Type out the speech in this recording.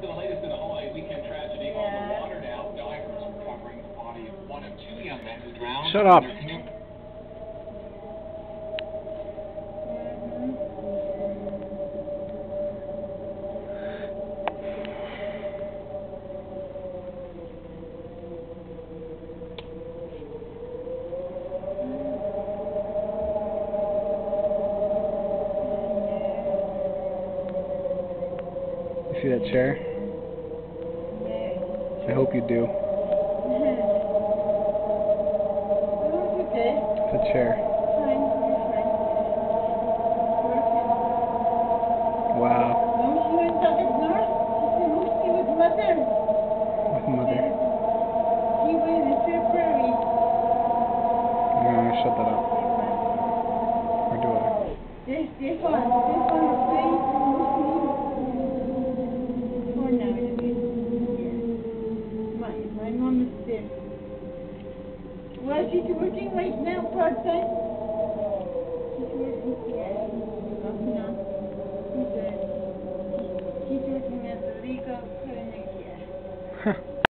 To the latest in the Hawaii weekend tragedy on the water now. Divers recovering the body of one of two young men who drowned. Shut up. You see that chair? I hope you do. It's a chair. Wow. With mother. No, shut that up. Or do I? My mom is there. Well, she's working right now part-time. She's working, yeah. No. She's working as a legal clinic, yeah.